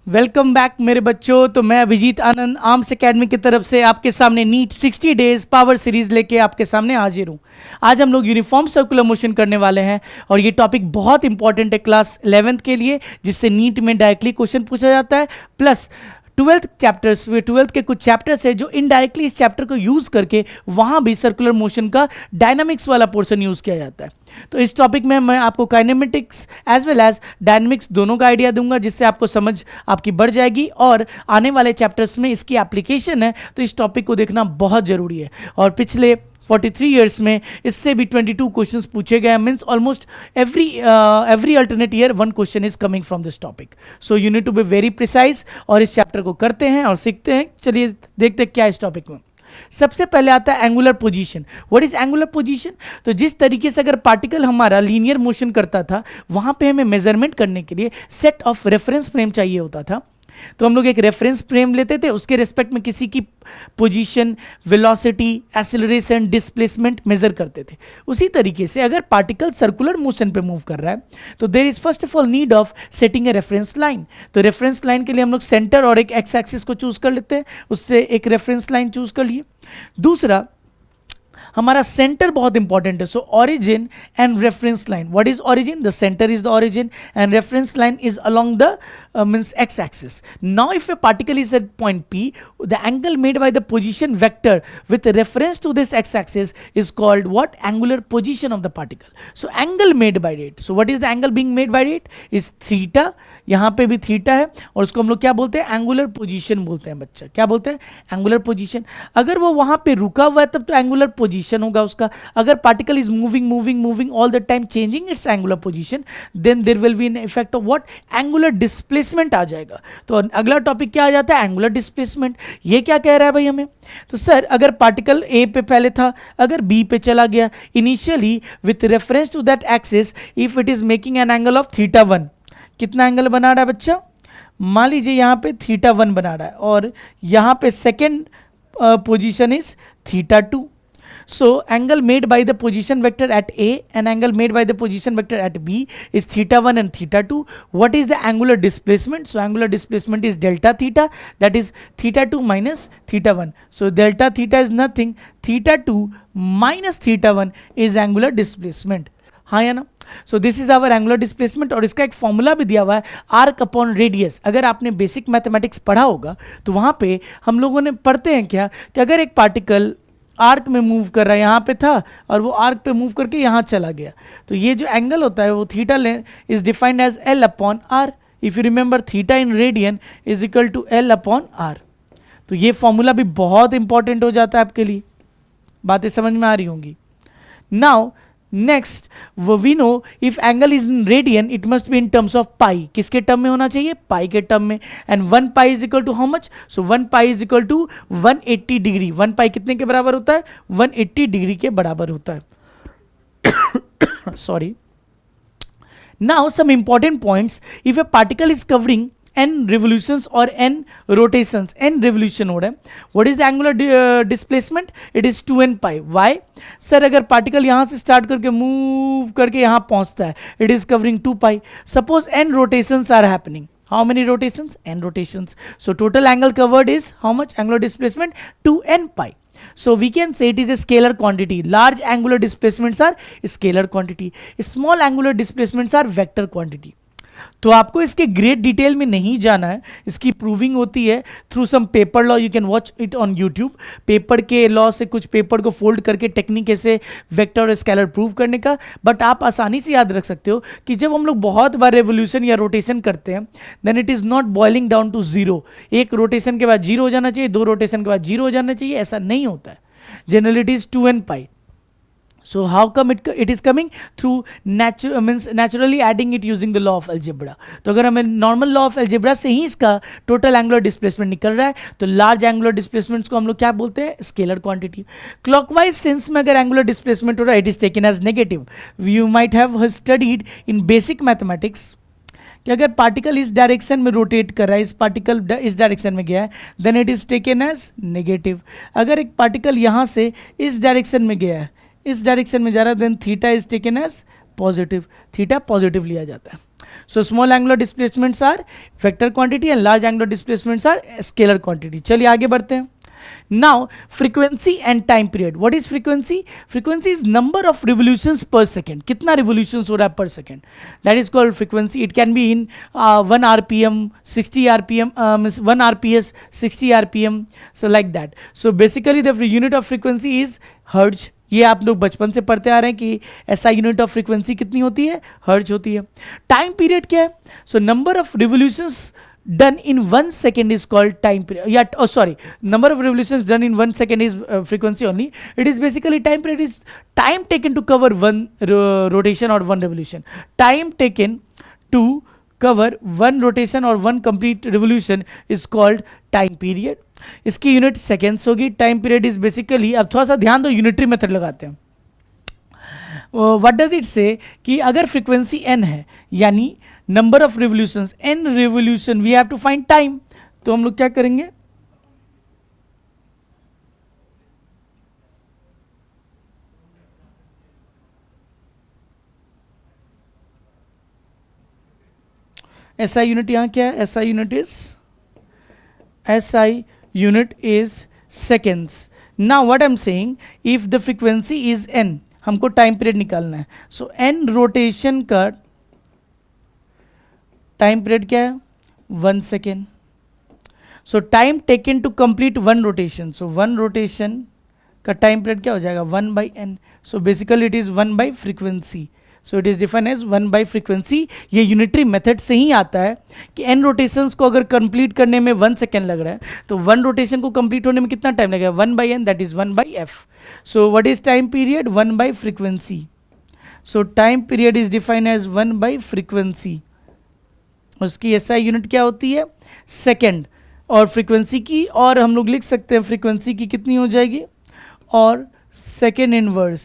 Welcome back मेरे बच्चों। तो मैं अभिजीत आनंद आर्म्स एकेडमी की तरफ से आपके सामने नीट 60 डेज पावर सीरीज लेके आपके सामने हाजिर हूँ। आज हम लोग यूनिफॉर्म सर्कुलर मोशन करने वाले हैं और ये टॉपिक बहुत इंपॉर्टेंट है क्लास 11th के लिए, जिससे नीट में डायरेक्टली क्वेश्चन पूछा जाता है। प्लस 12th चैप्टर्स, वे 12th के कुछ चैप्टर्स है जो इनडायरेक्टली इस चैप्टर को यूज करके वहाँ भी सर्कुलर मोशन का डायनामिक्स वाला पोर्शन यूज किया जाता है। तो इस टॉपिक में मैं आपको kinematics as well as dynamics दोनों का आइडिया दूंगा, जिससे आपको समझ आपकी बढ़ जाएगी और आने वाले चैप्टर्स में इसकी एप्लीकेशन है, तो इस टॉपिक को देखना बहुत ज़रूरी है। और पिछले 43 ईयर्स में इससे भी 22 क्वेश्चंस पूछे गए, means almost every alternate year one question is coming from this topic. So you need to be very precise और इस चैप्टर को करते हैं और सीखते हैं। चलिए देखते हैं क्या इस टॉपिक में। सबसे पहले आता है angular position. What is angular position? तो जिस तरीके से अगर पार्टिकल हमारा लीनियर मोशन करता था, वहां पे हमें मेजरमेंट करने के लिए सेट ऑफ रेफरेंस फ्रेम चाहिए होता था। तो हम लोग एक रेफरेंस फ्रेम लेते थे, उसके रेस्पेक्ट में किसी की position, velocity, acceleration, displacement measure करते थे। उसी तरीके से अगर पार्टिकल सर्कुलर मोशन पे मूव कर रहा है तो there is first of all need of setting a reference line. तो रेफरेंस लाइन के लिए हम लोग सेंटर और एक एक्स एक्सिस को चूज कर लेते हैं, उससे एक रेफरेंस लाइन चूज कर लिए। दूसरा, हमारा सेंटर बहुत इंपॉर्टेंट है। So origin and reference line. What is origin? The centre is the origin and reference line is along the means x-axis. Now if a particle is at point P, the angle made by the position vector with reference to this x-axis is called what? Angular position of the particle. So angle made by it. So what is the angle being made by it? Is theta. यहाँ पे भी theta है और उसको हम लोग क्या बोलते हैं? एंगुलर पोजीशन बोलते हैं बच्चा। क्या बोलते हैं? Angular position. अगर वो वहाँ पे रुका हुआ है तब तो एंगुलर पोजीशन होगा उसका। अगर particle is moving all the time changing its angular position, then there will be an effect of what? Angular displacement आ जाएगा। तो अगला टॉपिक क्या आ जाता है? Angular displacement. ये क्या कह रहा है भाई हमें? तो सर अगर पार्टिकल ए पे पहले था, अगर बी पे चला गया, initially with reference to that axis, if it is making an angle of theta 1, कितना एंगल बना रहा है बच्चा? मान लीजिए यहाँ पे थीटा 1 बना रहा है और यहाँ पे second position is theta 2. So angle made by the position vector at A and angle made by the position vector at B is theta 1 and theta 2. What is the angular displacement? So angular displacement is delta theta, that is theta 2 minus theta 1. So delta theta is nothing, theta 2 minus theta 1 is angular displacement. हाँ या ना? So this is our angular displacement और इसका एक formula भी दिया हुआ है, आर्क अपॉन रेडियस। अगर आपने बेसिक मैथमेटिक्स पढ़ा होगा तो वहाँ पे हम लोगों ने पढ़ते हैं क्या कि अगर एक पार्टिकल आर्क में मूव कर रहा है, यहाँ पे था और वो आर्क पे मूव करके यहाँ चला गया, तो ये जो एंगल होता है वो theta is defined as L upon R. If you remember, theta in radian is equal to L upon R. तो ये फॉर्मूला भी बहुत इंपॉर्टेंट हो जाता है आपके लिए। बातें समझ में आ रही होंगी। Now next, we know if angle is in radian it must be in terms of pi. किसके टर्म में होना चाहिए? पाई के टर्म में। And 1 pi is equal to how much? So 1 pi is equal to 180 degree. 1 pi कितने के बराबर होता है? 180 डिग्री के बराबर होता है। Sorry. Now some important points. If a particle is covering n revolutions or n rotations, n revolution हो रहा है, what is the angular displacement? It is 2n pi. Why? Sir अगर पार्टिकल यहाँ से स्टार्ट करके मूव करके यहाँ पहुँचता है, it is covering 2 pi. Suppose n rotations are happening. How many rotations? N rotations. So total angle covered is how much? Angular displacement 2n pi. So we can say it is a scalar quantity. Large angular displacements are scalar quantity. Small angular displacements are vector quantity. तो आपको इसके great detail में नहीं जाना है, इसकी proving होती है through some paper law. You can watch it on YouTube. Paper के लॉ से कुछ पेपर को फोल्ड करके टेक्निक ऐसे वेक्टर और स्केलर प्रूव करने का। बट आप आसानी से याद रख सकते हो कि जब हम लोग बहुत बार रेवोल्यूशन या रोटेशन करते हैं, then it is not boiling down to zero. एक रोटेशन के बाद जीरो हो जाना चाहिए, 2 रोटेशन के बाद जीरो हो जाना चाहिए, ऐसा नहीं होता है। Generally it is 2n pi. So how come it is coming? Through naturally adding it using the law of algebra. तो अगर हमें normal law of algebra से ही इसका total angular displacement निकल रहा है, तो large angular displacements को हम लोग क्या बोलते हैं? Scalar quantity. Clockwise sense में अगर angular displacement हो रहा है, it is taken as negative. You might have studied in basic mathematics कि अगर पार्टिकल इस डायरेक्शन में रोटेट कर रहा है, इस पार्टिकल इस डायरेक्शन में गया है, then it is taken as negative. अगर एक पार्टिकल यहाँ से इस डायरेक्शन में गया है, इस डायरेक्शन में जा रहा है, then theta is taken as positive, theta positive लिया जाता है. So small angular displacements are vector quantity and large angular displacements are scalar quantity. चलिए आगे बढ़ते हैं. Now frequency and time period. What is frequency? Frequency is number of revolutions per second. कितना revolutions हो रहा है per second. That is called frequency. It can be in 1 RPM, 60 RPM, 1 RPS, 60 RPM. So like that. So basically the unit of frequency is hertz. ये आप लोग बचपन से पढ़ते आ रहे हैं कि ऐसा यूनिट ऑफ फ्रीक्वेंसी कितनी होती है, हर्ट्ज होती है. टाइम पीरियड क्या है? So number of revolutions done in 1 second is called time period. Yeah, oh sorry, number of revolutions done in 1 second is frequency only. It is basically time period is time taken to cover one rotation or one revolution. Time taken to cover one rotation or one complete revolution is called time period. इसकी unit seconds होगी. Time period is basically, अब थोड़ा सा ध्यान दो, unitary method लगाते हैं. What does it से कि अगर फ्रीक्वेंसी n है यानी number of revolutions n revolution, we have to find time. तो हम लोग क्या करेंगे, SI यूनिट यहां क्या है, SI unit is seconds. Now what I am saying, if the frequency is n, हमको टाइम पीरियड निकालना है. सो n रोटेशन का टाइम पीरियड क्या है, 1 second. So time taken to complete one rotation, so one rotation का time period क्या हो जाएगा, 1/n. So basically it is one by frequency. So it is defined as one by frequency. ये यूनिटरी मेथड से ही आता है कि n रोटेशंस को अगर कंप्लीट करने में 1 सेकेंड लग रहा है तो वन रोटेशन को कंप्लीट होने में कितना टाइम लगेगा, 1/n, that is 1/f. So what is time period, one by frequency. So time period is defined as one by frequency. उसकी SI यूनिट क्या होती है, सेकेंड. और फ्रीक्वेंसी की, और हम लोग लिख सकते हैं फ्रीक्वेंसी की कितनी हो जाएगी, और सेकेंड इनवर्स.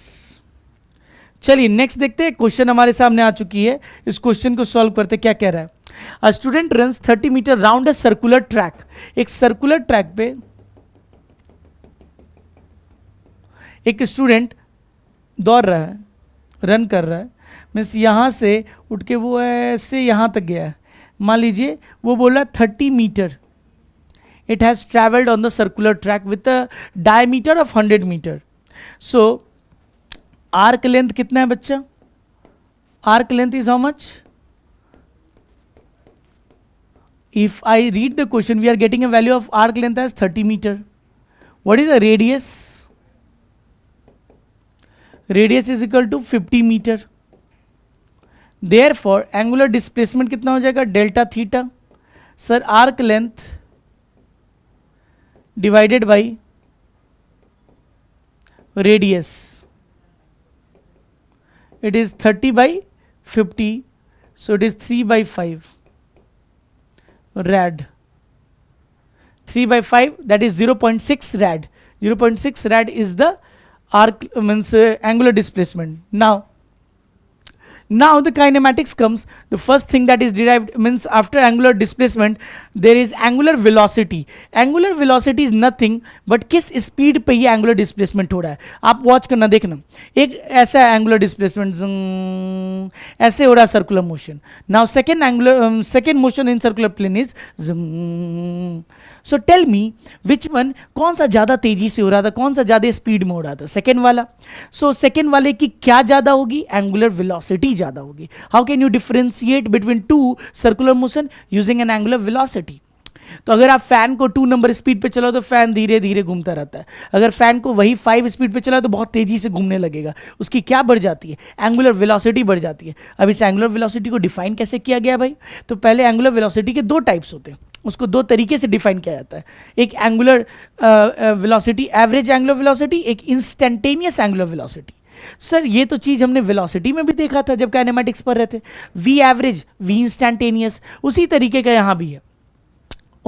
चलिए नेक्स्ट देखते हैं. क्वेश्चन हमारे सामने आ चुकी है, इस क्वेश्चन को सॉल्व करते क्या कह रहा है. A student runs 30 metre round a circular track. एक सर्कुलर ट्रैक पे एक स्टूडेंट दौड़ रहा है, रन कर रहा है. मीन्स यहां से उठ के वो ऐसे यहां तक गया है. मान लीजिए वो बोला 30 metre. It has travelled on the circular track with a diameter of 100 metre. So arc length कितना है बच्चा, arc length is how much. If I read the question, we are getting a value of arc length as 30 metre. What is the radius, radius is equal to 50 metre. Therefore angular displacement कितना हो जाएगा, delta theta. Sir arc length divided by radius, it is 30/50, so it is 3/5 rad. 3/5, that is 0.6 rad. 0.6 rad is the arc, means angular displacement. Now the kinematics comes. The first thing that is derived, means after angular displacement there is angular velocity. Angular velocity is nothing but किस speed पे ये angular displacement हो रहा है. आप watch करना, देखना. एक ऐसा angular displacement ऐसे हो रहा है circular motion. Now second motion in circular plane is so tell me which one, कौन सा ज़्यादा तेजी से हो रहा था, कौन सा ज़्यादा स्पीड में हो रहा था, सेकेंड वाला. सो सेकेंड वाले की क्या ज़्यादा होगी, एंगुलर वेलोसिटी ज़्यादा होगी. How can you differentiate between two circular motion using N angular velocity. तो अगर आप फैन को 2 नंबर स्पीड पे चलाओ तो फैन धीरे धीरे घूमता रहता है. अगर फैन को वही 5 स्पीड पे चलाओ तो बहुत तेजी से घूमने लगेगा. उसकी क्या बढ़ जाती है, एंगुलर वेलोसिटी बढ़ जाती है. अब इस एंगुलर वेलोसिटी को डिफाइन कैसे किया गया भाई, तो पहले एंगुलर वेलोसिटी के 2 टाइप्स होते हैं, उसको 2 तरीके से डिफाइन किया जाता है. एक angular velocity, average angular velocity, एक इंस्टेंटेनियस एंगुलर वेलोसिटी. सर ये तो चीज़ हमने वेलोसिटी में भी देखा था जब काइनेमैटिक्स पढ़ रहे थे, वी एवरेज, वी इंस्टेंटेनियस. उसी तरीके का यहाँ भी है.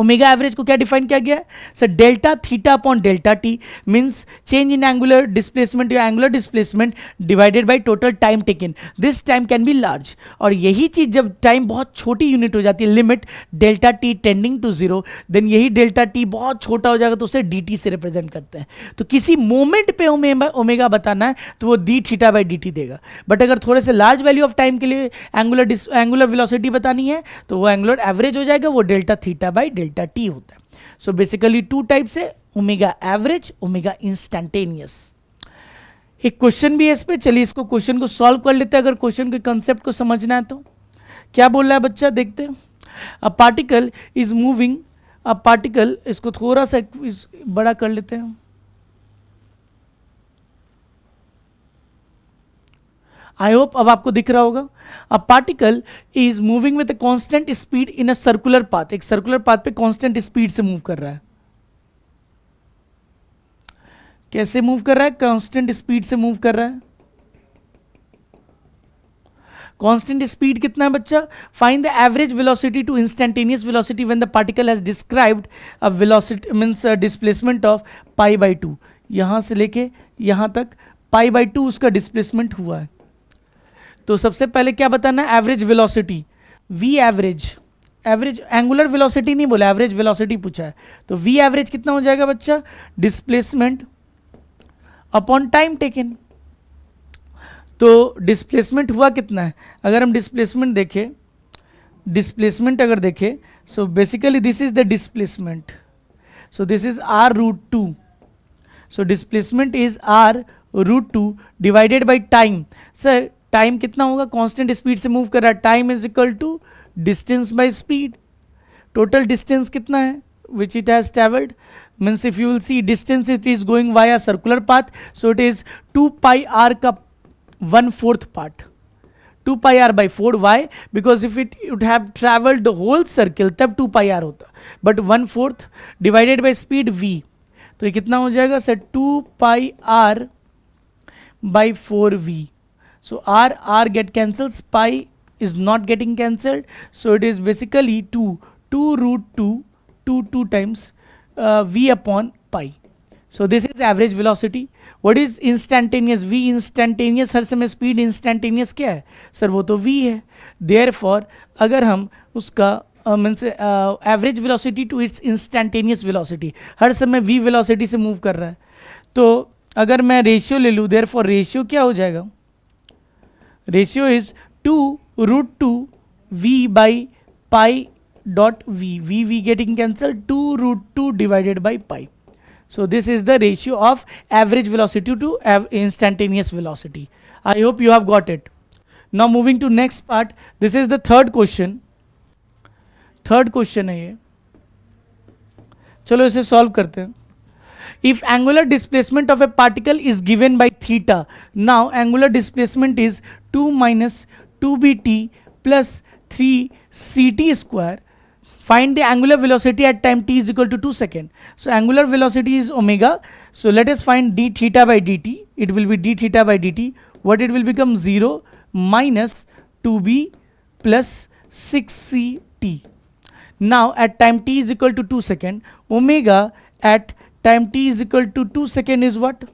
ओमेगा एवरेज को क्या डिफाइन किया गया है sir, delta theta upon delta T means change in angular displacement या angular displacement divided by total time taken, this time can be large. और यही चीज जब टाइम बहुत छोटी यूनिट हो जाती है, limit delta T tending to zero, then यही डेल्टा टी बहुत छोटा हो जाएगा तो उसे डी टी से रिप्रेजेंट करते हैं। तो किसी मोमेंट पे ओमेगा बताना है तो वो D theta by D T देगा, बट अगर थोड़े से लार्ज वैल्यू ऑफ टाइम के लिए एंगुलर वेलोसिटी बतानी है तो वो एंगुलर एवरेज हो जाएगा, वो delta theta by delta T होता है। सो बेसिकली टू टाइप्स है, ओमेगा एवरेज, ओमेगा इंस्टैंटेनियस। एक क्वेश्चन भी है इस पे, चलिए इसको क्वेश्चन को सॉल्व कर लेते हैं अगर क्वेश्चन के कंसेप्ट को समझना है तो। क्या बोल रहा है बच्चा, देखते हैं। अ particle is moving, a particle, इसको थोड़ा सा बड़ा कर लेते हैं। आई होप अब आपको दिख रहा होगा। अ particle is moving with a constant speed in a circular path, एक सर्कुलर पाथ पे कांस्टेंट स्पीड से मूव कर रहा है। कैसे मूव कर रहा है, कांस्टेंट स्पीड से मूव कर रहा है। कांस्टेंट स्पीड कितना है बच्चा, find the average velocity to instantaneous velocity when the particle has described a velocity means displacement of pi by 2, यहां से लेके यहां तक पाई बाई 2 उसका डिस्प्लेसमेंट हुआ है। तो सबसे पहले क्या बताना है, average velocity, V average, average angular velocity नहीं बोला, एवरेज वेलोसिटी पूछा है। तो वी एवरेज कितना हो जाएगा बच्चा, डिस्प्लेसमेंट अपॉन टाइम टेकन। तो डिस्प्लेसमेंट हुआ कितना है, अगर हम डिस्प्लेसमेंट देखें, डिस्प्लेसमेंट अगर देखें, so basically this is the displacement, so this is R root two, so displacement is R root two divided by time. Sir time कितना होगा, कांस्टेंट स्पीड से मूव कर रहा है, time is equal to distance by speed. Total distance कितना है which it has travelled, means if you will see distance it is going via circular path, so it is 2 pi R का 1/4 part, 2 pi R by 4, why because if it would have travelled the whole circle तब 2 pi R होता, but 1/4 divided by speed v, तो ये कितना हो जाएगा sir, 2 pi R by 4v। So r get cancels, pi is not getting cancelled, so it is basically 2 root 2 times v upon pi. So this is average velocity. What is instantaneous, v instantaneous, हर समय speed instantaneous क्या है sir, वो तो v है। Therefore अगर हम उसका means average velocity to its instantaneous velocity, हर समय v वेलोसिटी से मूव कर रहा है, तो अगर मैं रेशियो ले लूँ, देयरफॉर रेशियो क्या हो जाएगा, ratio is 2 root 2 v by pi dot v getting cancelled, 2 root 2 divided by pi. So this is the ratio of average velocity to instantaneous velocity. I hope you have got it. Now moving to next part, this is the third question. Third question है ये, चलो इसे solve करते हैं। If angular displacement of a particle is given by theta, now angular displacement is 2 minus 2bt plus 3ct square. Find the angular velocity at time t is equal to 2 seconds. So angular velocity is omega. So let us find d theta by dt. It will be d theta by dt. What it will become, 0 minus 2b plus 6ct. Now at time t is equal to 2 seconds, omega at time t is equal to 2 seconds is what?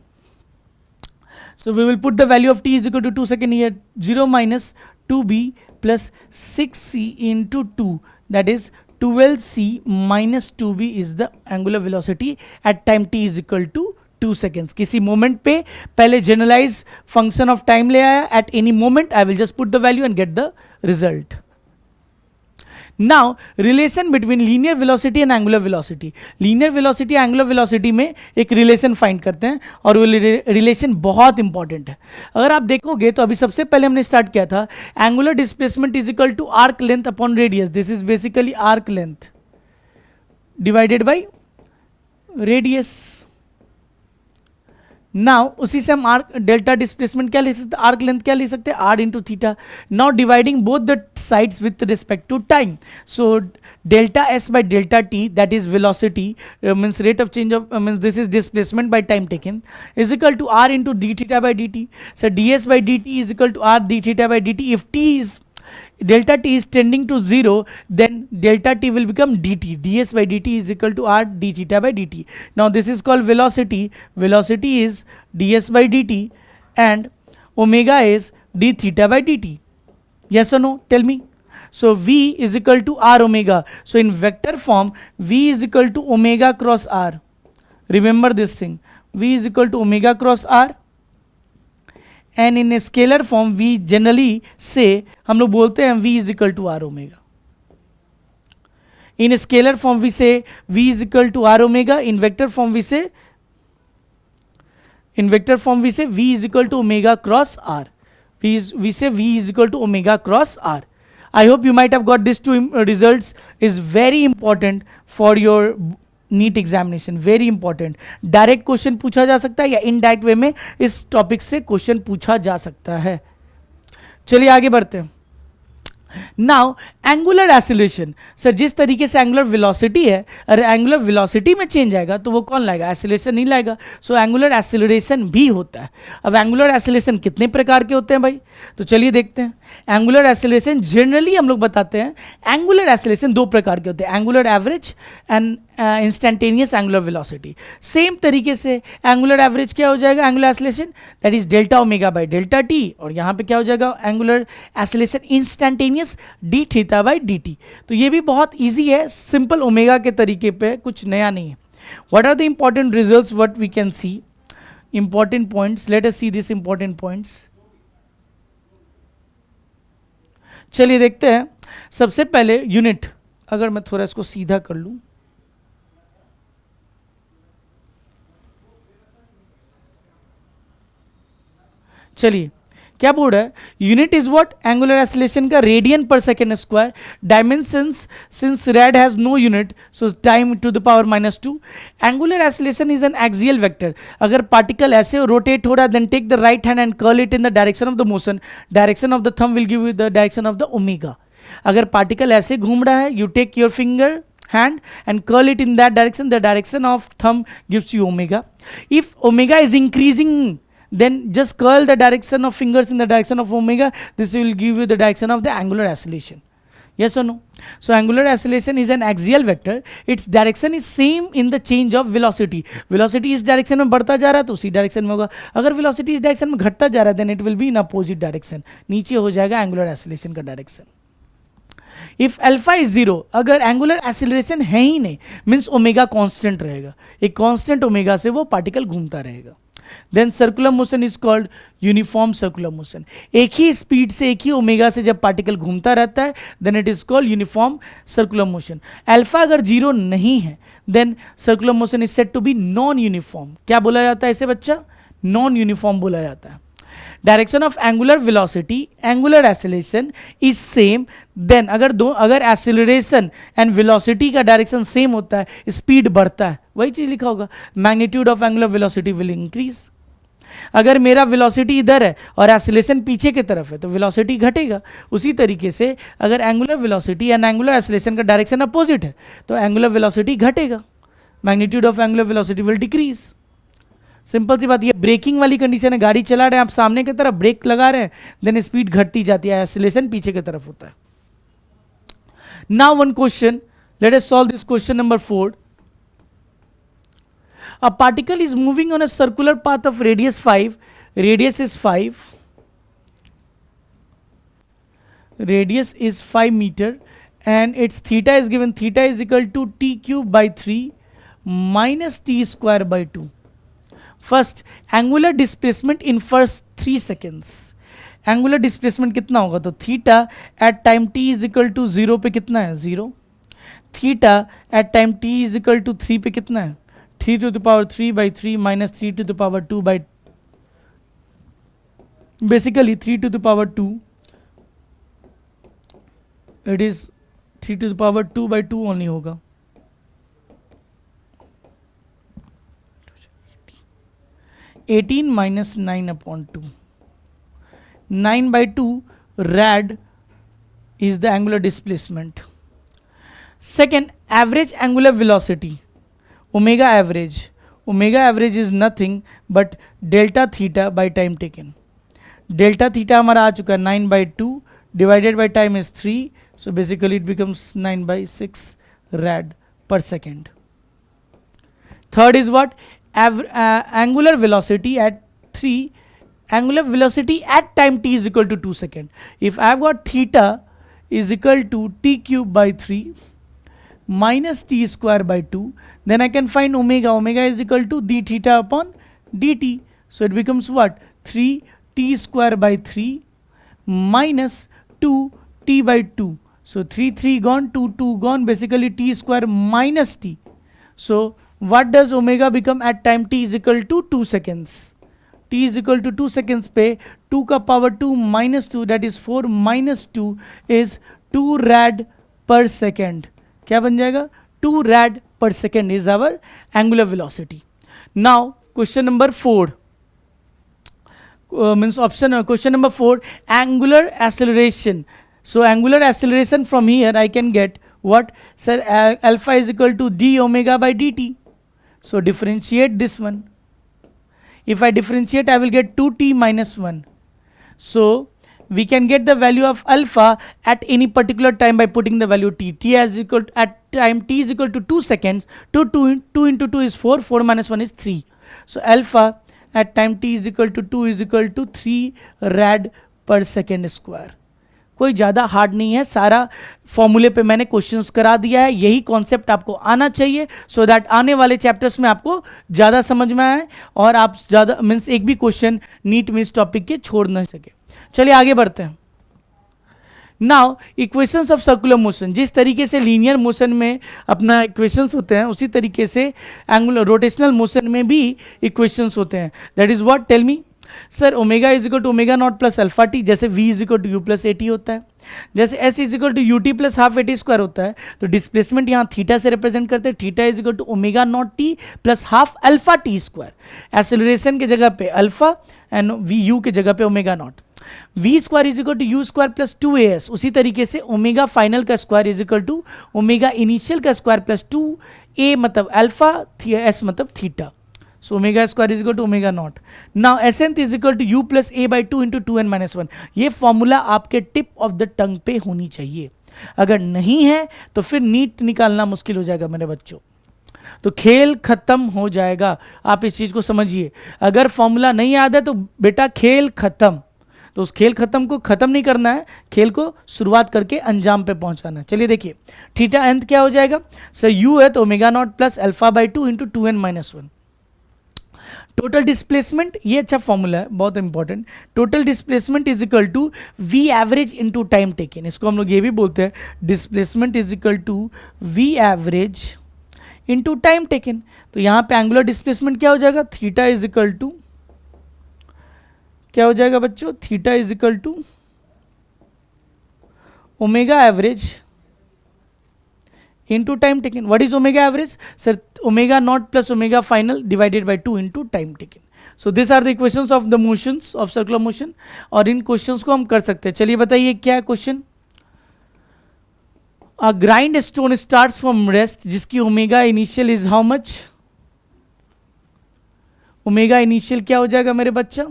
So we will put the value of t is equal to 2 seconds here, 0 minus 2b plus 6c into 2, that is 12c minus 2b is the angular velocity at time t is equal to 2 seconds. किसी moment पे पहले generalize function of time ले आया, at any moment I will just put the value and get the result. Now relation between linear velocity and angular velocity, linear velocity angular velocity में एक relation find करते हैं, और वो relation बहुत important है। अगर आप देखोगे तो अभी सबसे पहले हमने start किया था angular displacement is equal to arc length upon radius, this is basically arc length divided by radius. Now उसी से हम आर्क डेल्टा डिस्प्लेसमेंट क्या लिख सकते हैं, आर्क लेंथ क्या लिख सकते हैं, R into theta. Now dividing both the sides with respect to time, so delta S by delta T, that is velocity means rate of change of means this is displacement by time taken, is equal to R into D theta by D T. Sir D S by D T is equal to R D theta by D T. If T is delta t is tending to 0, then delta t will become dt. ds by dt is equal to r d theta by dt. Now this is called velocity. Velocity is ds by dt and omega is d theta by dt. Yes or no? Tell me. So v is equal to r omega. So in vector form, v is equal to omega cross r. Remember this thing. V is equal to omega cross r. And in a scalar form, we generally say, हम लोग बोलते हैं v is equal to r omega. In a scalar form, we say v is equal to r omega. In vector form, we say v is equal to omega cross r. We say v is equal to omega cross r. I hope you might have got these two results. Is very important for your NEET examination. Very important. Direct question पूछा जा सकता है या indirect way में इस topic से question पूछा जा सकता है. चलिए आगे बढ़ते हैं. Now angular acylation. सर जिस तरीके से एंगुलर वेलोसिटी है, अरे एंगुलर वेलोसिटी में चेंज आएगा तो वो कौन लाएगा? एसिलेशन नहीं लाएगा. सो एंगुलर एसिलरेशन भी होता है. अब एंगुलर एसिलेशन कितने प्रकार के होते हैं भाई? तो चलिए देखते हैं. एंगुलर एसिलेशन जनरली हम लोग बताते हैं एंगुलर एसिलेशन दो प्रकार के होते हैं, angular average and instantaneous angular velocity. Same तरीके से एंगुलर एवरेज क्या हो जाएगा? Angular acceleration that is delta omega by delta T. और यहाँ पे क्या हो जाएगा? Angular acceleration instantaneous D theta by D T. तो ये भी बहुत ईजी है, सिंपल ओमेगा के तरीके पे, कुछ नया नहीं है. What are the important results what we can see? Important points, let us see this important points. चलिए देखते हैं. सबसे पहले यूनिट, अगर मैं थोड़ा इसको सीधा कर लूं, चलिए क्या बोल रहा है? Unit is what? Angular acceleration का रेडियन पर second square. Dimensions, since rad has no unit so time to the power -2. Angular acceleration is an axial vector. अगर पार्टिकल ऐसे रोटेट हो रहा है, then take the right hand and curl it in the direction of the motion. Direction of the thumb will give you the direction of the omega. अगर particle ऐसे घूम रहा है, you take your finger hand and curl it in that direction, the direction of thumb gives you omega. If omega is increasing, then just curl the direction of fingers in the direction of omega. This will give you the direction of the angular oscillation. Yes or no? So angular oscillation is an axial vector. Its direction is same in the change of velocity. Velocity इस direction में बढ़ता जा रहा है तो उसी direction में होगा. अगर velocity इस direction में घटता जा रहा है, then it will be in opposite direction. नीचे हो जाएगा angular oscillation का direction. इफ अल्फा इज 0, अगर एंगुलर एसिलरेशन है ही नहीं, मीन्स ओमेगा कांस्टेंट रहेगा. एक कांस्टेंट ओमेगा से वो पार्टिकल घूमता रहेगा. Then circular motion is called uniform circular motion. एक ही स्पीड से, एक ही ओमेगा से जब पार्टिकल घूमता रहता है, then it is called uniform circular motion. Alpha अगर 0 नहीं है, then circular motion is said to be non uniform. क्या बोला जाता है इसे बच्चा? नॉन यूनिफॉर्म बोला जाता है. Direction of angular velocity, angular acceleration is same. Then अगर एसिलरेशन एंड वेलोसिटी का डायरेक्शन सेम होता है, स्पीड बढ़ता है, वही चीज लिखा होगा, magnitude of angular velocity will increase. अगर मेरा वेलोसिटी इधर है और एसिलेशन पीछे की तरफ है तो वेलोसिटी घटेगा. उसी तरीके से अगर angular velocity and angular acceleration का डायरेक्शन अपोजिट है तो एंगुलर वेलोसिटी घटेगा, magnitude of angular velocity will decrease. Simple सी बात. ये ब्रेकिंग वाली कंडीशन है, गाड़ी चला रहे हैं आप, सामने की तरफ ब्रेक लगा रहे हैं, देन स्पीड घटती जाती है, एसिलेशन पीछे की तरफ होता है. Now one question, let us solve this question number 4. A particle is moving on a circular path of radius 5. Radius is 5. Radius is 5 metre and its theta is given. Theta is equal to t cube by 3 minus t square by 2. First angular displacement in first 3 seconds. Angular displacement कितना होगा? तो theta at time t is equal to 0 पे कितना है? 0. Theta at time t is equal to 3 पे कितना है? 3 to the power 3 by 3 minus 3 to the power 2 by, basically 3 to the power 2, it is 3 to the power 2 by 2 only होगा. 18 minus 9 upon 2. 9 by 2 rad is the angular displacement. Second, average angular velocity, omega average. Omega average is nothing but delta theta by time taken. Delta theta हमारा आ चुका है 9 by 2 divided by time is 3, so basically it becomes 9/6 rad per second. Third is what? Angular velocity at time t is equal to 2 seconds. If I've got theta is equal to t cube by 3 minus t square by 2, then I can find omega. Omega is equal to d theta upon dt. So it becomes what? 3 t square by 3 minus 2 t by 2. So 3 gone, 2 gone, basically t square minus t. So what does omega become at time t is equal to 2 seconds? T is equal to 2 seconds पे 2 का power 2 minus 2, that is 4 minus 2 is 2 rad per second. क्या बन जाएगा? 2 rad per second is our angular velocity. Now question number 4 question number 4, angular acceleration. So angular acceleration from here I can get what? Sir, alpha is equal to d omega by dt. So differentiate this one. If I differentiate, I will get 2t minus 1. So we can get the value of alpha at any particular time by putting the value t. At time t is equal to 2 seconds. 2 into 2 is 4. 4 minus 1 is 3. So alpha at time t is equal to 2 is equal to 3 rad per second square. कोई ज़्यादा hard नहीं है, सारा फॉर्मूले पे मैंने questions करा दिया है. यही कॉन्सेप्ट आपको आना चाहिए सो दैट आने वाले चैप्टर्स में आपको ज़्यादा समझ में आए और आप ज़्यादा मीन्स एक भी क्वेश्चन नीट में इस टॉपिक के छोड़ ना सके. चलिए आगे बढ़ते हैं. Now equations of circular motion. जिस तरीके से लीनियर मोशन में अपना इक्वेशंस होते हैं उसी तरीके से एंगुलर रोटेशनल मोशन में भी इक्वेशंस होते हैं. That is what? Tell me. Sir omega is equal to omega naught plus alpha t, जैसे v is equal to u plus a t होता है, जैसे s is equal to u t plus half a t square होता है. तो displacement यहाँ theta से represent करते हैं. Theta is equal to omega naught t plus half alpha t square. Acceleration के जगह पे अल्फा एंड वी यू के जगह पे omega naught. V square is equal to u square plus 2as. उसी तरीके से ओमेगा फाइनल का square is equal to omega initial का स्क्वायर प्लस 2a मतलब अल्फा, s मतलब theta. So omega square is equal to omega naught. Now SNth is equal to u plus a by 2 into 2n minus 1. ये formula आपके tip of the tongue पे होनी चाहिए. अगर नहीं है तो फिर नीट निकालना मुश्किल हो जाएगा मेरे बच्चों. तो खेल खत्म हो जाएगा. आप इस चीज को समझिए. अगर फॉर्मूला नहीं याद है तो बेटा खेल खत्म. तो उस खेल खत्म को खत्म नहीं करना है, खेल को शुरुआत करके अंजाम पे पहुंचाना है. चलिए देखिए थीटा nth क्या हो जाएगा. सर u है तो omega naught plus alpha by 2 into 2n minus 1. Total displacement, ये अच्छा फॉर्मूला है, बहुत important. Total displacement is equal to v average into time taken. इसको हम लोग ये भी बोलते हैं displacement is equal to v average into time taken. तो यहां पे एंगुलर डिस्प्लेसमेंट क्या हो जाएगा? थीटा इज इक्वल टू क्या हो जाएगा बच्चों? Theta is equal to omega average into time taken. What is omega average? Sir, omega naught plus omega final divided by 2 into time taken. So these are the equations of the motions of circular motion. और इन questions को हम कर सकते हैं. चलिए बताइए क्या है question. A grind stone starts from rest जिसकी omega initial is how much? Omega initial क्या हो जाएगा मेरे बच्चा?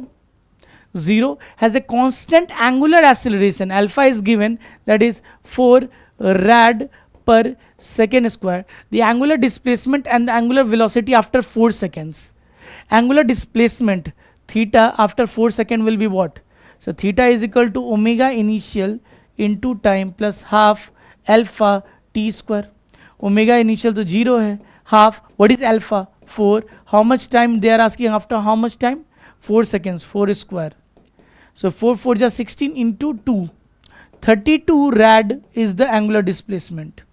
0. Has a constant angular acceleration. Alpha is given, that is 4 rad per second square. The angular displacement and the angular velocity after 4 seconds. Angular displacement theta after 4 seconds will be what? So theta is equal to omega initial into time plus half alpha t square. Omega initial तो 0 है, half what is alpha? 4. How much time they are asking? After how much time? 4 seconds. 4 square. So 4 just 16 into 2. 32 rad is the angular displacement.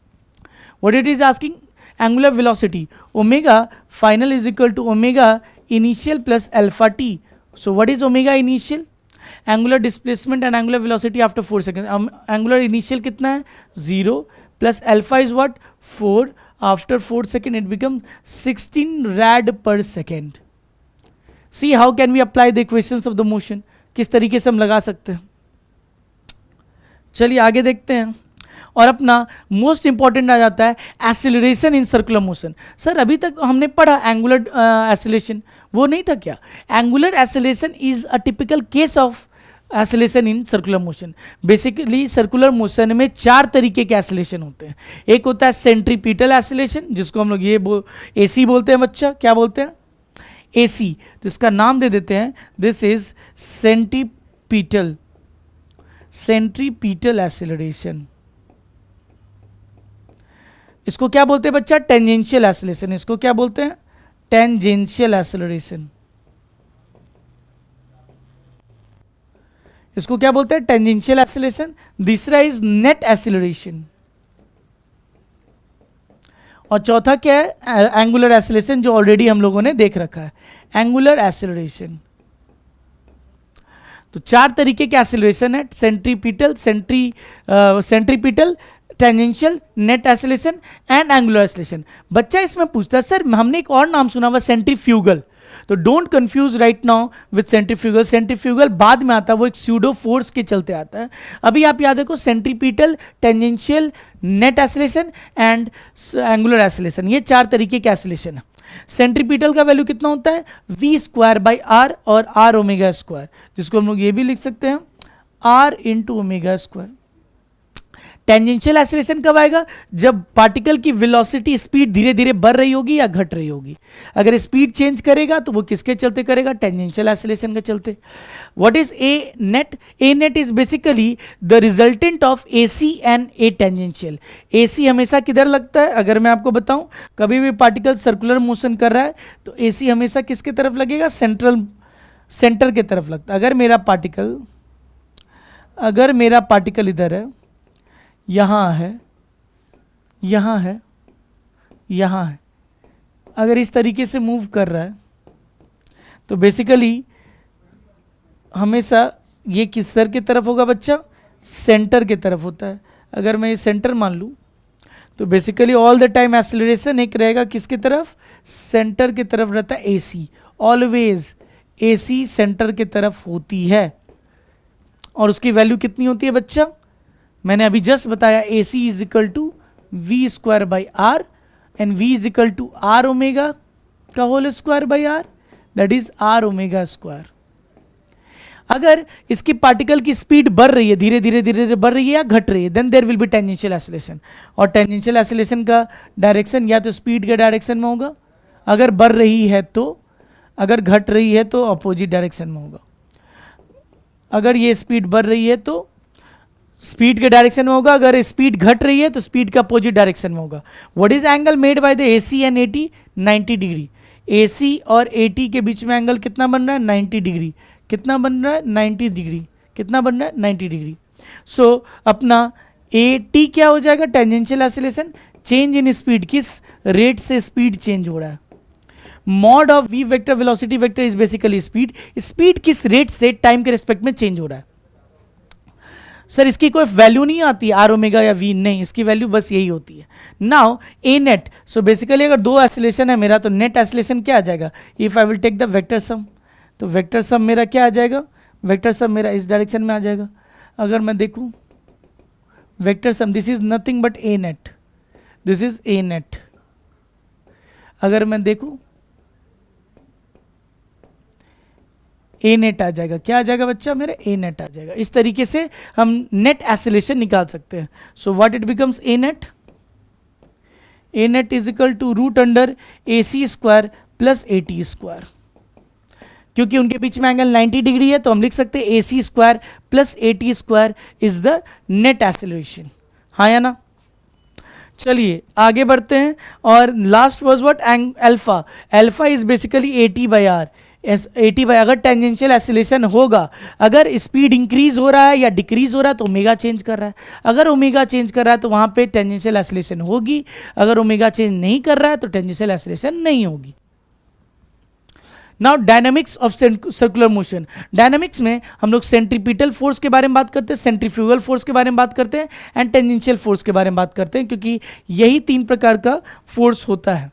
What it is asking? Angular velocity. Omega final is equal to omega initial plus alpha t. So what is omega initial? Angular displacement and angular velocity after 4 seconds. Angular initial कितना है? 0 plus alpha is what? 4. After 4 seconds it becomes 16 rad per second. See how can we apply the equations of the motion? किस तरीके से हम लगा सकते हैं. चलिए आगे देखते हैं. और अपना मोस्ट इंपॉर्टेंट आ जाता है acceleration in circular motion. Sir अभी तक हमने पढ़ा एंगुलर एक्सेलरेशन, वो नहीं था क्या? Angular acceleration is a typical case of acceleration in circular motion. Basically circular motion में 4 तरीके के एसिलेशन होते हैं। एक होता है सेंट्रीपिटल एसिलेशन, जिसको हम लोग एसी बोलते हैं बच्चा, क्या बोलते हैं? एसी। तो इसका नाम दे देते हैं, दिस इज सेंट्रीपिटल एसिलरेशन। इसको क्या बोलते हैं बच्चा? Tangential acceleration. इसको क्या बोलते हैं? Tangential acceleration. इसको क्या बोलते हैं? Tangential acceleration. दूसरा इज नेट एसिलरेशन, और चौथा क्या है? एंगुलर एसिलेशन, जो ऑलरेडी हम लोगों ने देख रखा है, एंगुलर एसिलरेशन। तो 4 तरीके के एसिलरेशन है, centripetal, tangential, net acceleration and angular acceleration. बच्चा इसमें पूछता है सर हमने एक और नाम सुना हुआ सेंट्रीफ्यूगल, तो don't confuse right now with centrifugal. Centrifugal बाद में आता है, वो एक स्यूडो फोर्स के चलते आता है। अभी आप याद रखो centripetal, tangential, net acceleration and angular acceleration, ये 4 तरीके के एसिलेशन है। सेंट्रीपिटल का वैल्यू कितना होता है? v²/r और r ओमेगा स्क्वायर, जिसको हम लोग ये भी लिख सकते हैं r into omega square. Tangential acceleration कब आएगा? जब पार्टिकल की वेलोसिटी, स्पीड धीरे धीरे बढ़ रही होगी या घट रही होगी। अगर स्पीड चेंज करेगा तो वो किसके चलते करेगा? टेंजेंशियल एसिलेशन के चलते। What is a net? A net is basically the resultant of AC and A tangential. AC हमेशा किधर लगता है? अगर मैं आपको बताऊं, कभी भी पार्टिकल सर्कुलर मोशन कर रहा है तो एसी हमेशा किसके तरफ लगेगा? सेंटर के तरफ लगता है। अगर मेरा पार्टिकल इधर है, यहाँ है, यहाँ है, यहाँ है, अगर इस तरीके से मूव कर रहा है तो बेसिकली हमेशा ये किस सर की तरफ होगा बच्चा? सेंटर की तरफ होता है। अगर मैं ये सेंटर मान लूँ तो basically all the time acceleration एक रहेगा किसकी तरफ? सेंटर की तरफ रहता है। एसी ऑलवेज, एसी सेंटर की तरफ होती है। और उसकी वैल्यू कितनी होती है बच्चा? मैंने अभी जस्ट बताया, AC is equal to v²/r and v is equal to r omega का whole square by r, that is r omega square. अगर इसकी पार्टिकल की स्पीड बढ़ रही है, धीरे धीरे बढ़ रही है या घट रही है, then there will be tangential acceleration. और टेंजेंशियल एसिलेशन का डायरेक्शन या तो स्पीड के डायरेक्शन में होगा, अगर बढ़ रही है तो, अगर घट रही है तो अपोजिट डायरेक्शन में होगा। अगर ये स्पीड बढ़ रही है तो स्पीड के डायरेक्शन में होगा, अगर स्पीड घट रही है तो स्पीड के अपोजिट डायरेक्शन में होगा। What is angle made by the AC and AT? 90 degree. AC और AT के बीच में एंगल कितना बन रहा है? 90 डिग्री। कितना बन रहा है? 90 डिग्री। कितना बन रहा है? 90 डिग्री। सो अपना AT क्या हो जाएगा? Tangential acceleration, change in speed, किस रेट से स्पीड चेंज हो रहा है। Mod of v vector velocity vector is basically speed, speed किस रेट से टाइम के रिस्पेक्ट में चेंज हो रहा है। सर इसकी कोई वैल्यू नहीं आती आर ओमेगा या वी, नहीं, इसकी वैल्यू बस यही होती है। नाउ ए नेट, सो बेसिकली अगर 2 एसिलेशन है मेरा तो नेट एसिलेशन क्या आ जाएगा? If I will take the vector sum, तो वेक्टर सम मेरा क्या आ जाएगा? वेक्टर सम मेरा इस डायरेक्शन में आ जाएगा। अगर मैं देखूं vector sum, this is nothing but A net, this is a net. अगर मैं देखूं ए नेट आ जाएगा, क्या आ जाएगा बच्चा? मेरा ए नेट आ जाएगा। इस तरीके से हम नेट एसिलेशन निकाल सकते हैं। So what it becomes? A net, a net is equal to √AC² plus AT²। क्योंकि उनके बीच में एंगल 90 डिग्री है तो हम लिख सकते हैं AC² plus AT² is the net acceleration. हाँ या ना? चलिए आगे बढ़ते हैं। और last was what? Alpha. Alpha is basically AT/r। अगर टेंजेंशियल एसिलेशन होगा, अगर स्पीड इंक्रीज हो रहा है या डिक्रीज हो रहा है तो ओमेगा चेंज कर रहा है। अगर ओमेगा चेंज कर रहा है तो वहां पे टेंजेंशियल एसिलेशन होगी, अगर ओमेगा चेंज नहीं कर रहा है तो टेंजेंशियल एसिलेशन नहीं होगी। Now dynamics of circular motion. Dynamics में हम लोग सेंट्रीपिटल फोर्स के बारे में बात करते हैं, सेंट्रीफ्यूगल फोर्स के बारे में बात करते हैं एंड टेंजेंशियल फोर्स के बारे में बात करते हैं, क्योंकि यही 3 प्रकार का फोर्स होता है।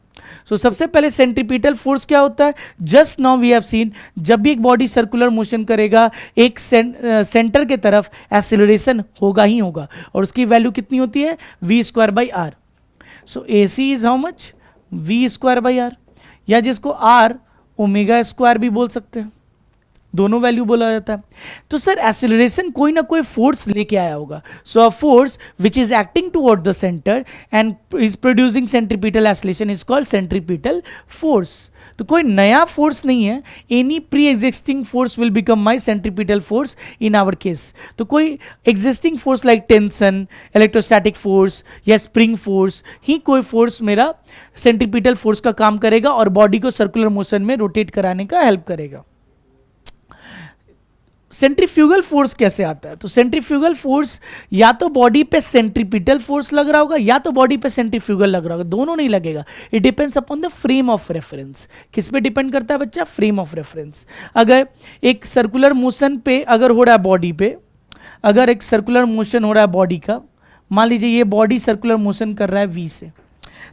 सो सबसे पहले सेंट्रीपिटल फोर्स क्या होता है? Just now we have seen, जब भी एक बॉडी सर्कुलर मोशन करेगा एक सेंटर के तरफ एसिलरेशन होगा ही होगा, और उसकी वैल्यू कितनी होती है? v²/r। So AC is how much? v²/r, या जिसको r ओमेगा स्क्वायर भी बोल सकते हैं। दोनों वैल्यू बोला जाता है। तो सर एक्सेलरेशन कोई ना कोई फोर्स लेके आया होगा, so a force which is acting toward the centre and is producing centripetal acceleration is called centripetal force. तो कोई नया फोर्स नहीं है, any pre existing force will become my centripetal force in our case. तो कोई existing force like tension, electrostatic force या spring force ही कोई फोर्स मेरा सेंट्रीपिटल फोर्स का काम करेगा और बॉडी को सर्कुलर मोशन में रोटेट कराने का हेल्प करेगा। सेंट्रीफ्यूगल फोर्स कैसे आता है? तो सेंट्रीफ्यूगल फोर्स या तो बॉडी पे सेंट्रीपिटल फोर्स लग रहा होगा या तो बॉडी पे सेंट्रीफ्यूगल लग रहा होगा, दोनों नहीं लगेगा। It depends upon the frame of reference. किस पे डिपेंड करता है बच्चा? Frame of reference. अगर एक सर्कुलर मोशन पे अगर हो रहा है बॉडी पे, अगर एक सर्कुलर मोशन हो रहा है बॉडी का, मान लीजिए ये बॉडी सर्कुलर मोशन कर रहा है वी से,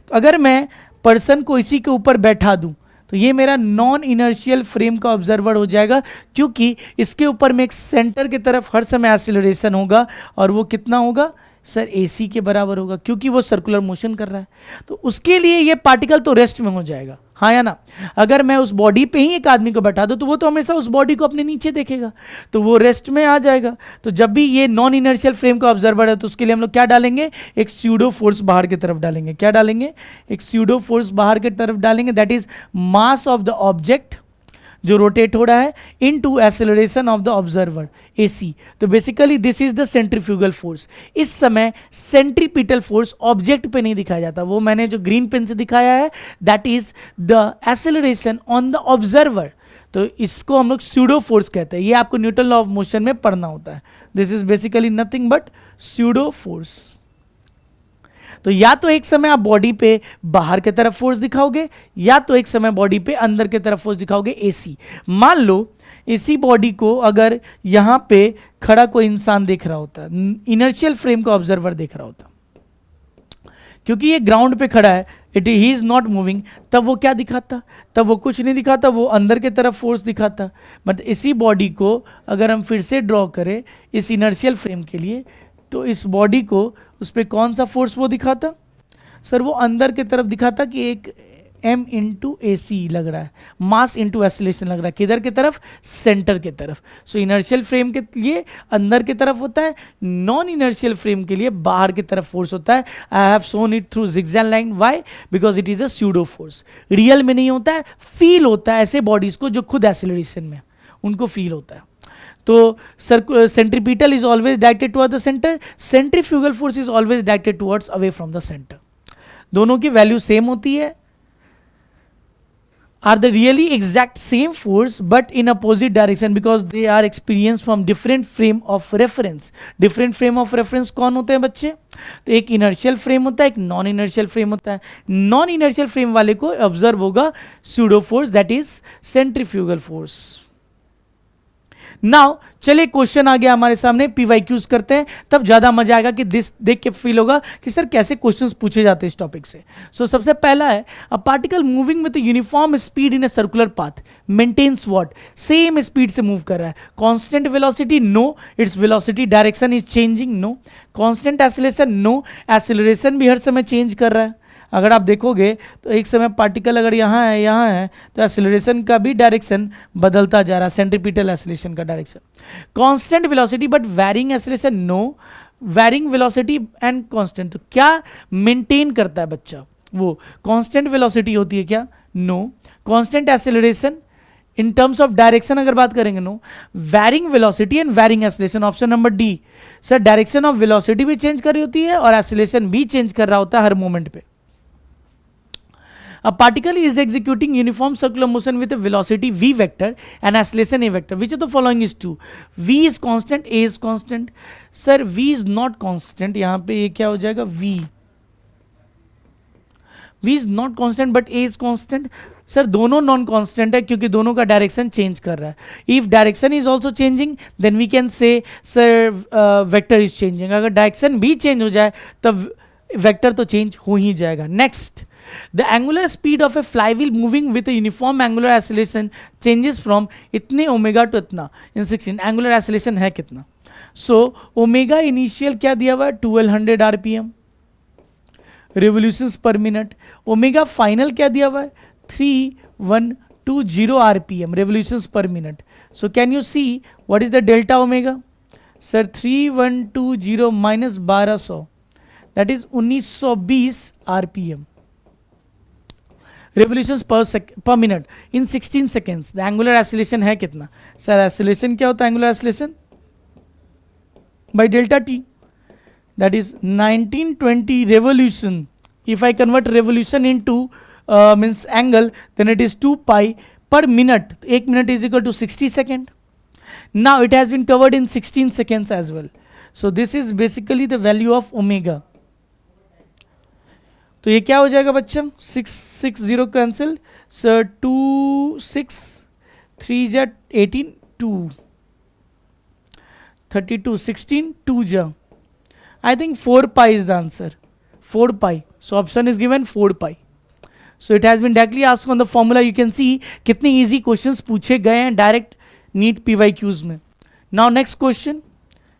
तो अगर मैं पर्सन को इसी के ऊपर बैठा दूं तो ये मेरा नॉन इनर्शियल फ्रेम का ऑब्जर्वर हो जाएगा, क्योंकि इसके ऊपर में एक सेंटर की तरफ हर समय एक्सीलरेशन होगा और वो कितना होगा सर? AC के बराबर होगा, क्योंकि वो सर्कुलर मोशन कर रहा है। तो उसके लिए ये पार्टिकल तो रेस्ट में हो जाएगा, हाँ या ना? अगर मैं उस बॉडी पे ही एक आदमी को बैठा दूं तो वो तो हमेशा उस बॉडी को अपने नीचे देखेगा, तो वो रेस्ट में आ जाएगा। तो जब भी ये नॉन इनर्शियल फ्रेम का ऑब्जर्वर है तो उसके लिए हम लोग क्या डालेंगे? एक स्यूडो फोर्स बाहर की तरफ डालेंगे। क्या डालेंगे? एक स्यूडो फोर्स बाहर की तरफ डालेंगे, that is mass of the object जो रोटेट हो रहा है into acceleration of the observer AC। तो basically this is the centrifugal force. इस समय सेंट्रीपिटल फोर्स ऑब्जेक्ट पे नहीं दिखाया जाता, वो मैंने जो ग्रीन पेन से दिखाया है that is the acceleration on the observer. तो इसको हम लोग स्यूडो फोर्स कहते हैं। ये आपको न्यूटन लॉ ऑफ मोशन में पढ़ना होता है। This is basically nothing but pseudo force. तो या तो एक समय आप बॉडी पे बाहर की तरफ फोर्स दिखाओगे या तो एक समय बॉडी पे अंदर की तरफ फोर्स दिखाओगे AC। मान लो इसी बॉडी को अगर यहां पे खड़ा कोई इंसान देख रहा होता, इनर्शियल फ्रेम का ऑब्जर्वर देख रहा होता, क्योंकि ये ग्राउंड पे खड़ा है, ही इज नॉट मूविंग, तब वो क्या दिखाता? तब वो कुछ नहीं दिखाता, वो अंदर की तरफ फोर्स दिखाता। बट इसी बॉडी को अगर हम फिर से ड्रॉ करें इस इनर्शियल फ्रेम के लिए, तो इस बॉडी को उस पर कौन सा फोर्स वो दिखाता सर? वो अंदर की तरफ दिखाता कि एक M इंटू AC लग रहा है, मास इंटू एक्सेलरेशन लग रहा है। किधर की तरफ? सेंटर की तरफ। सो इनर्शियल फ्रेम के लिए अंदर की तरफ होता है, नॉन इनर्शियल फ्रेम के लिए बाहर की तरफ फोर्स होता है। I have shown it through zigzag line, why? Because it is a pseudo force. Real में नहीं होता है, फील होता है ऐसे बॉडीज को जो खुद एक्सेलरेशन में उनको फील होता है। तो centripetal is always directed toward the centre, centrifugal force is always directed towards away from the centre. दोनों की वैल्यू सेम होती है, are the really exact same force but in opposite direction because they are experienced from different frame of reference। different frame of reference कौन होते हैं बच्चे? तो एक इनर्शियल फ्रेम होता है, एक नॉन इनर्शियल फ्रेम होता है। नॉन इनर्शियल फ्रेम वाले को ऑब्जर्व होगा pseudo force, that is centrifugal force. Now चलिए क्वेश्चन आ गया हमारे सामने, PYQs करते हैं, तब ज्यादा मजा आएगा कि दिस देख के फील होगा कि सर कैसे क्वेश्चंस पूछे जाते हैं इस टॉपिक से। सो सबसे पहला है, a particle moving with uniform speed in a circular path maintains what? Same speed से मूव कर रहा है। Constant velocity? No, it's velocity direction is changing. No. Constant acceleration? No, acceleration भी हर समय चेंज कर रहा है। अगर आप देखोगे तो एक समय पार्टिकल अगर यहाँ है तो एक्सेलरेशन का भी डायरेक्शन बदलता जा रहा है, सेंट्रीपिटल एक्सेलरेशन का direction. Constant velocity but varying acceleration? No, varying velocity and constant. तो क्या मेंटेन करता है बच्चा? वो कांस्टेंट वेलोसिटी होती है क्या? No. Constant acceleration in terms of direction अगर बात करेंगे? No. Varying velocity and varying acceleration, option number D. Sir direction of velocity भी चेंज कर रही होती है और एक्सेलरेशन भी चेंज कर रहा होता है हर मोमेंट पे। A particle is executing uniform circular motion with a velocity v vector and acceleration a vector. Which of the following is true? V is constant, A is constant. Sir, V is not constant. यहाँ पे ये क्या हो जाएगा? V is not constant but A is constant. Sir दोनों non constant है क्योंकि दोनों का डायरेक्शन चेंज कर रहा है। If direction is also changing then we can say sir vector is changing. अगर डायरेक्शन भी चेंज हो जाए तब वेक्टर तो चेंज हो ही जाएगा। Next, the angular speed of a flywheel moving with a uniform angular acceleration changes from इतने ओमेगा टू इतना इन 16। एंगुलर एक्सेलरेशन है कितना? सो ओमेगा इनिशियल क्या दिया हुआ है? 1200 RPM रिवोल्यूशंस पर मिनट। ओमेगा फाइनल क्या दिया हुआ है? 3120 RPM रिवोल्यूशंस पर minute. So can you see what is the delta omega? Sir, 3120 minus 1200, that is 1920 RPM, revolutions per minute in 16 seconds. The angular acceleration है कितना? Sir, acceleration क्या होता है angular acceleration? By delta t, that is 1920 revolution. If I convert revolution into means angle, then it is 2 pi per minute. 1 minute is equal to 60 seconds. Now it has been covered in 16 seconds as well. So this is basically the value of omega. तो ये क्या हो जाएगा बच्चा? 660 cancel, sir 2 6 3 जा 18 2 32 16 2 ja. I think 4 pi is the answer. 4 pi. So option is given 4 pi. So it has been directly asked on the formula. You can see कितने easy questions पूछे गए हैं डायरेक्ट नीट PYQs में. Now next question.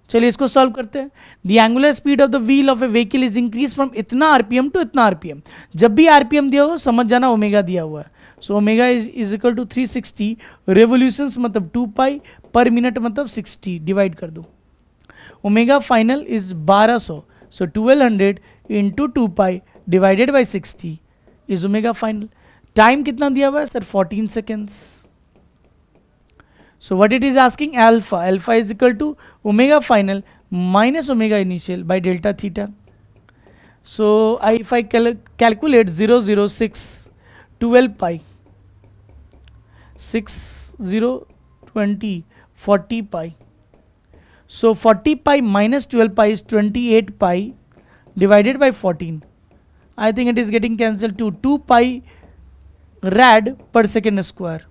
चलिए इसको solve करते हैं. The angular speed of the wheel of A vehicle is increase from इतना आरपीएम टू इतना आरपीएम. जब भी आरपीएम दिया हो समझ जाना ओमेगा दिया हुआ है. So omega is equal to 360 revolutions मतलब 2 पाई पर मिनट मतलब 60 डिवाइड कर दो. Omega final is 1200. So 1200 into 2 pi divided by 60 is omega final. Time कितना दिया हुआ है sir? 14 seconds. So what it is asking? Alpha. Alpha is equal to omega final minus omega initial by delta theta. So if I calculate 006 12 pi 6020 40 pi. So 40 pi minus 12 pi is 28 pi divided by 14. I think it is getting cancelled to 2 pi rad per second square.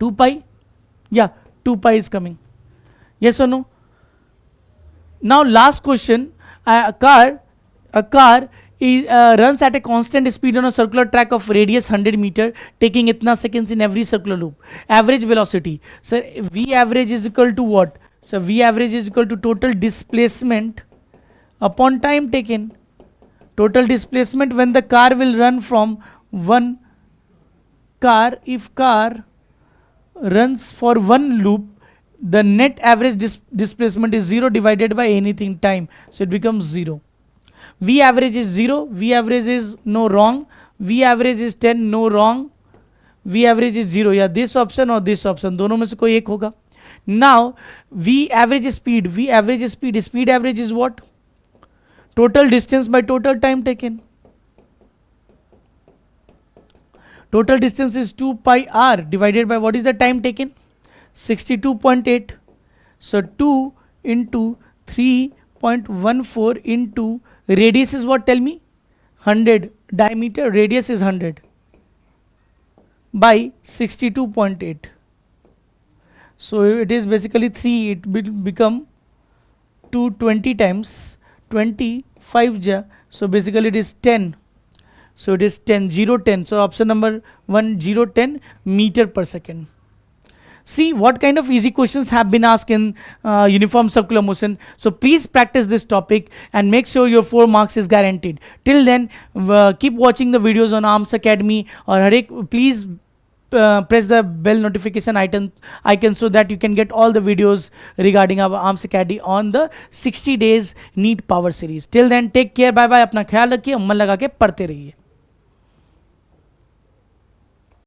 2 pi, yeah, 2 pi is coming. Yes or no? Now last question. A car is, runs at a constant speed on a circular track of radius 100 meter, taking itna seconds in every circular loop. Average velocity, so V average is equal to what? So V average is equal to total displacement upon time taken. Total displacement when the car will run from one car, if car runs for one loop, the net average displacement is 0 divided by anything time, so it becomes 0. V average is 0, V average is no wrong, V average is 10 no wrong, V average is 0. या this option और this option दोनों में से कोई एक होगा. Now V average is speed, V average is speed, speed average is what? Total distance by total time taken. Total distance is 2 pi r divided by what is the time taken? 62.8. So 2 into 3.14 into radius is what? Tell me. 100. Diameter radius is 100 by 62.8. So it is basically 3. It will become 220 times 25 ja. So basically it is 10. So it is 10 0 10. So option number 1 0 10 meter per second. See what kind of easy questions have been asked in uniform circular motion. So please practice this topic and make sure your 4 marks is guaranteed. Till then keep watching the videos on Arms Academy or please press the bell notification icon so that you can get all the videos regarding our Arms Academy on the 60 days NEET Power Series. Till then take care, bye bye, अपना ख्याल रखिए, मन लगा के पढ़ते रहिए.